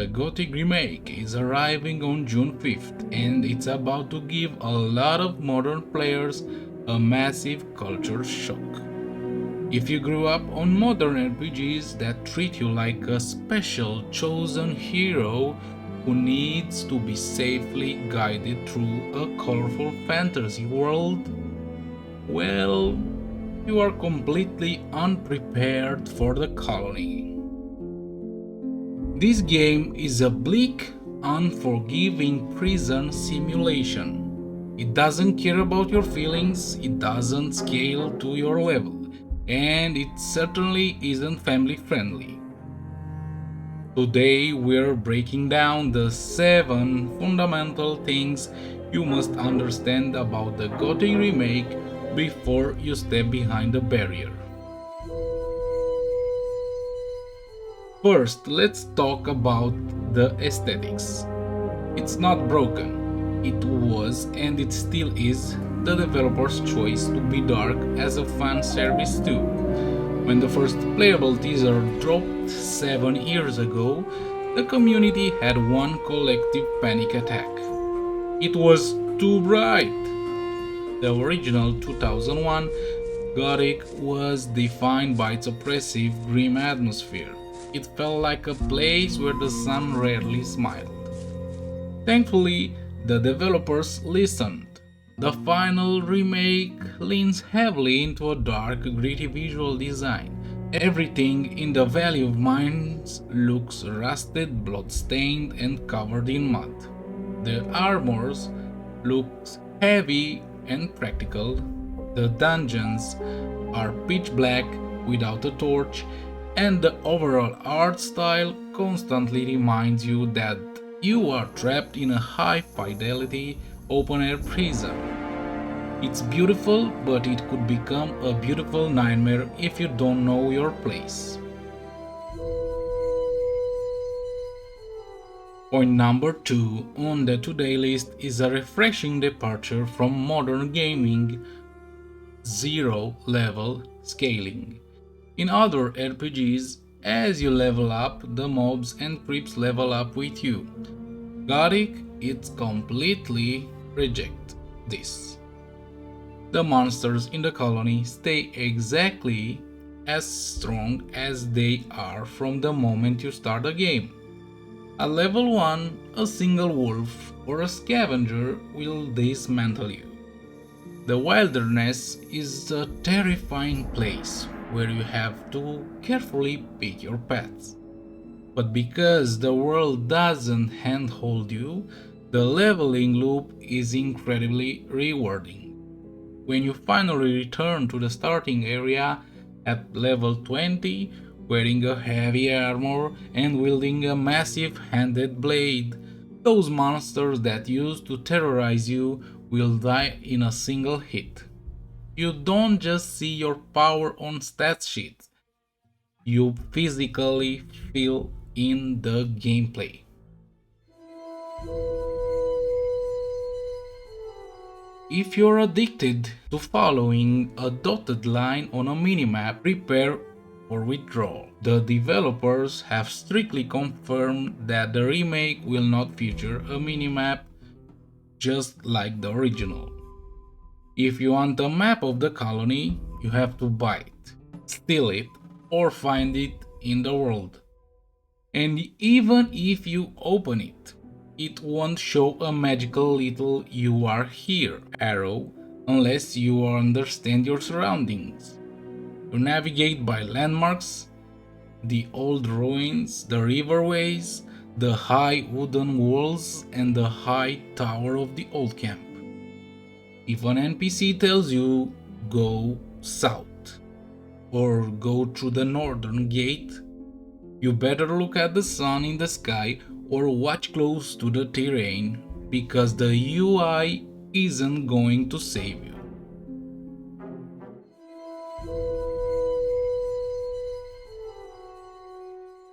The Gothic Remake is arriving on June 5th, and it's about to give a lot of modern players a massive culture shock. If you grew up on modern RPGs that treat you like a special chosen hero who needs to be safely guided through a colorful fantasy world, well, you are completely unprepared for the colony. This game is a bleak, unforgiving prison simulation. It doesn't care about your feelings, it doesn't scale to your level, and it certainly isn't family friendly. Today we're breaking down the 7 fundamental things you must understand about the Gothic Remake before you step behind the barrier. First, let's talk about the aesthetics. It's not broken. It was, and it still is, the developer's choice to be dark as a fan service too. When the first playable teaser dropped 7 years ago, the community had one collective panic attack. It was too bright. The original 2001 Gothic was defined by its oppressive, grim atmosphere. It felt like a place where the sun rarely smiled. Thankfully, the developers listened. The final remake leans heavily into a dark, gritty visual design. Everything in the Valley of Mines looks rusted, blood-stained, and covered in mud. The armors look heavy and practical. The dungeons are pitch black without a torch, and the overall art style constantly reminds you that you are trapped in a high-fidelity open-air prison. It's beautiful, but it could become a beautiful nightmare if you don't know your place. Point number 2 on the today list is a refreshing departure from modern gaming: zero level scaling. In other RPGs, as you level up, the mobs and creeps level up with you. Gothic, it completely rejects this. The monsters in the colony stay exactly as strong as they are from the moment you start the game. At level 1, a single wolf or a scavenger will dismantle you. The wilderness is a terrifying place where you have to carefully pick your paths. But because the world doesn't handhold you, the leveling loop is incredibly rewarding. When you finally return to the starting area at level 20, wearing a heavy armor and wielding a massive handed blade, those monsters that used to terrorize you will die in a single hit. You don't just see your power on stat sheets, you physically feel in the gameplay. If you're addicted to following a dotted line on a minimap, prepare for withdrawal. The developers have strictly confirmed that the remake will not feature a minimap, just like the original. If you want a map of the colony, you have to buy it, steal it, or find it in the world. And even if you open it, it won't show a magical little "you are here" arrow unless you understand your surroundings. You navigate by landmarks, the old ruins, the riverways, the high wooden walls, and the high tower of the old camp. If an NPC tells you go south or go through the northern gate, you better look at the sun in the sky or watch close to the terrain, because the UI isn't going to save you.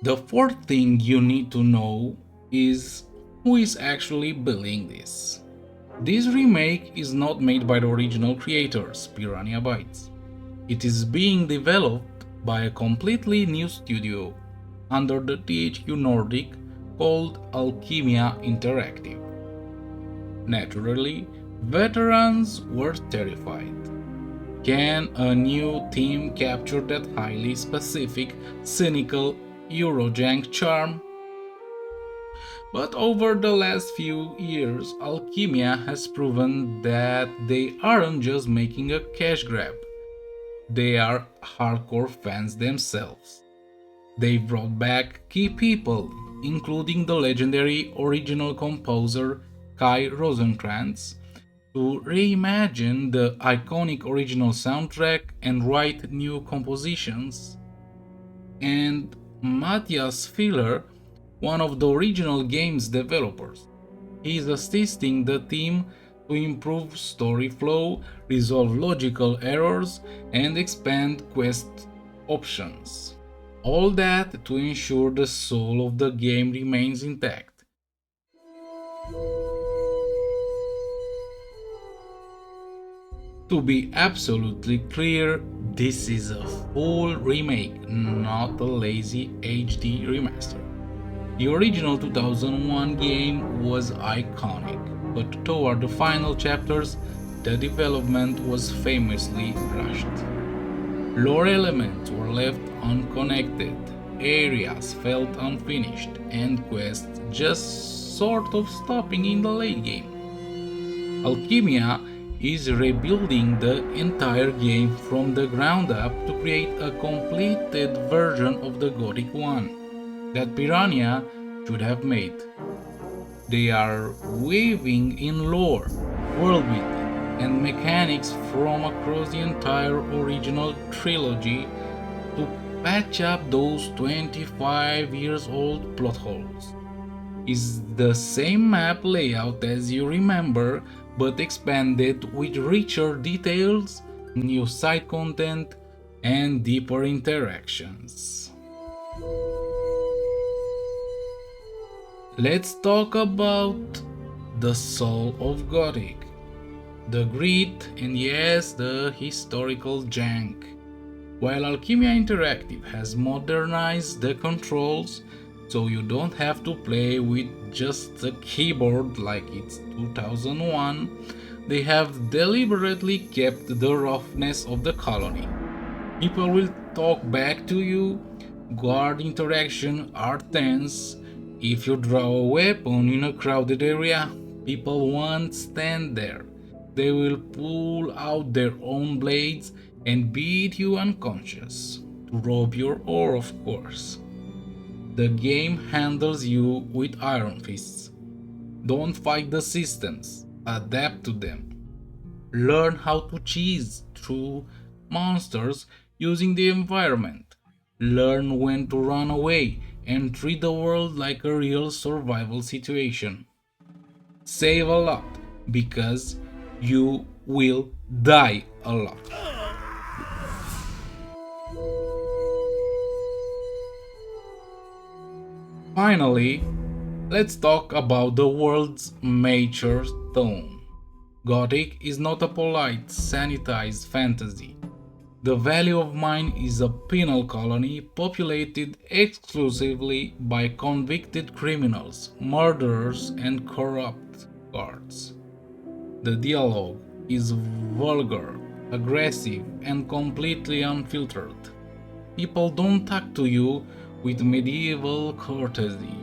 The fourth thing you need to know is who is actually building this. This remake is not made by the original creators, Piranha Bytes. It is being developed by a completely new studio under the THQ Nordic, called Alchemia Interactive. Naturally, veterans were terrified. Can a new team capture that highly specific, cynical Euro-Jank charm? But over the last few years, Alchemia has proven that they aren't just making a cash grab. They are hardcore fans themselves. They brought back key people, including the legendary original composer Kai Rosenkrantz, to reimagine the iconic original soundtrack and write new compositions, and Matthias Filler, one of the original game's developers. He is assisting the team to improve story flow, resolve logical errors, and expand quest options. All that to ensure the soul of the game remains intact. To be absolutely clear, this is a full remake, not a lazy HD remaster. The original 2001 game was iconic, but toward the final chapters, the development was famously rushed. Lore elements were left unconnected, areas felt unfinished, and quests just sort of stopping in the late game. Alchemia is rebuilding the entire game from the ground up to create a completed version of the Gothic one that Piranha should have made. They are weaving in lore, world building, and mechanics from across the entire original trilogy to patch up those 25 years old plot holes. Is the same map layout as you remember, but expanded with richer details, new side content, and deeper interactions. Let's talk about the soul of Gothic, the grit, and yes, the historical jank. While Alchemia Interactive has modernized the controls so you don't have to play with just a keyboard like it's 2001, they have deliberately kept the roughness of the colony. People will talk back to you, guard interaction are tense. If you draw a weapon in a crowded area, people won't stand there. They will pull out their own blades and beat you unconscious. To rob your ore, of course. The game handles you with iron fists. Don't fight the systems, adapt to them. Learn how to cheese through monsters using the environment. Learn when to run away and treat the world like a real survival situation. Save a lot because you will die a lot. Finally, let's talk about the world's major tone. Gothic is not a polite, sanitized fantasy. The Valley of Mine is a penal colony populated exclusively by convicted criminals, murderers, and corrupt guards. The dialogue is vulgar, aggressive, and completely unfiltered. People don't talk to you with medieval courtesy.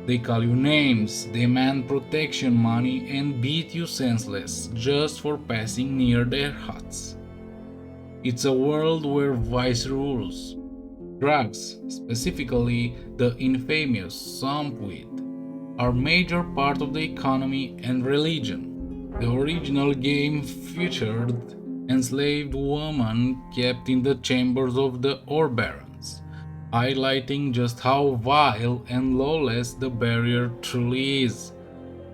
They call you names, demand protection money, and beat you senseless just for passing near their huts. It's a world where vice rules. Drugs, specifically the infamous swamp weed, are a major part of the economy and religion. The original game featured enslaved women kept in the chambers of the ore barons, highlighting just how vile and lawless the barrier truly is.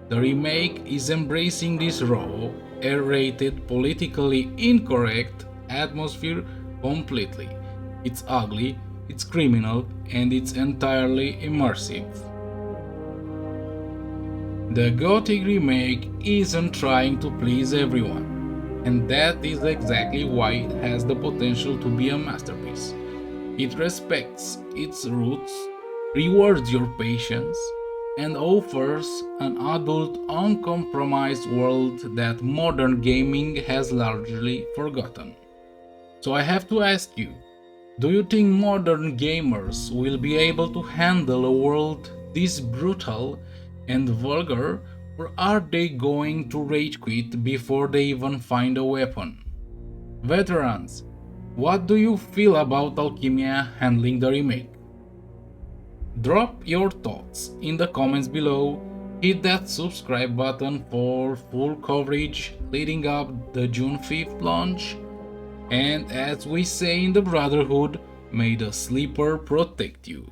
The remake is embracing this raw, R-rated, politically incorrect atmosphere completely. It's ugly, it's criminal, and it's entirely immersive. The Gothic Remake isn't trying to please everyone, and that is exactly why it has the potential to be a masterpiece. It respects its roots, rewards your patience, and offers an adult, uncompromised world that modern gaming has largely forgotten. So I have to ask you, do you think modern gamers will be able to handle a world this brutal and vulgar, or are they going to rage quit before they even find a weapon? Veterans, what do you feel about Alchemia handling the remake? Drop your thoughts in the comments below, hit that subscribe button for full coverage leading up the June 5th launch, and as we say in the Brotherhood, may the sleeper protect you.